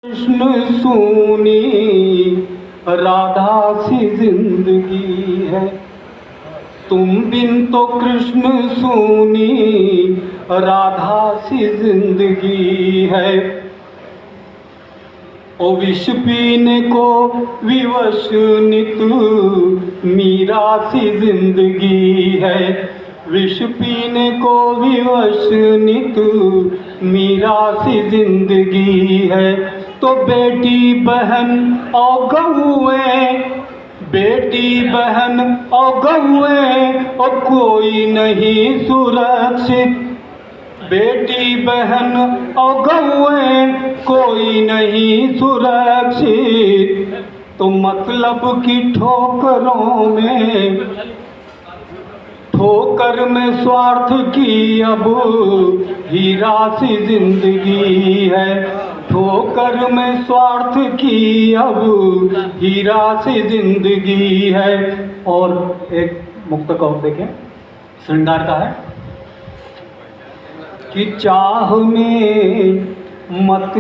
कृष्ण सूनी राधा सी जिंदगी है, तुम बिन तो कृष्ण सूनी राधा सी जिंदगी है। ओ विष पीने को विवश नित मीरा सी जिंदगी है, विष पीने को विवश नित मीरा सी जिंदगी है। तो बेटी बहन और गहुए, बेटी बहन और गहुए और कोई नहीं सुरक्षित, बेटी बहन और गहुए कोई नहीं सुरक्षित। तो मतलब की ठोकरों में, ठोकर में स्वार्थ की अब हीरा सी जिंदगी है, ठोकर में स्वार्थ की अब हीरा सी जिंदगी है। और एक मुक्तक और देखें, श्रृंगार का है कि चाह में मत